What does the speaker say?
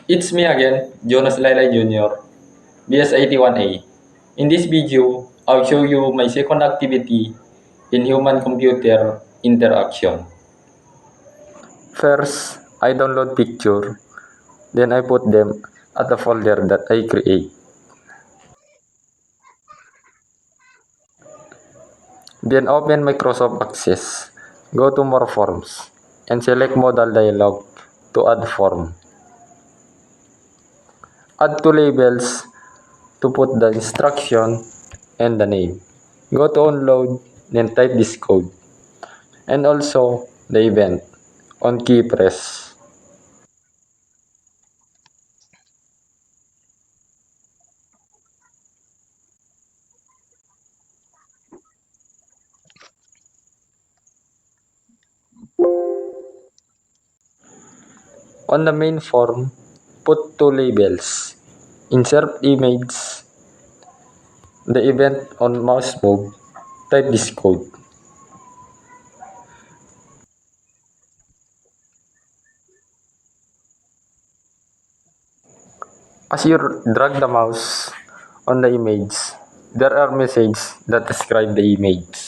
It's me again, Jonas Lailay Jr., BS81A. In this video, I'll show you my second activity in human-computer interaction. First, I download picture, then I put them at the folder that I create. Then open Microsoft Access, go to More Forms, and select Modal Dialog to add form. Add two labels to put the instruction and the name. Go to Onload, then type this code, and also the event on key press. On the main form, put two labels. Insert image, the event on mouse move, type this code. As you drag the mouse on the image, there are messages that describe the image.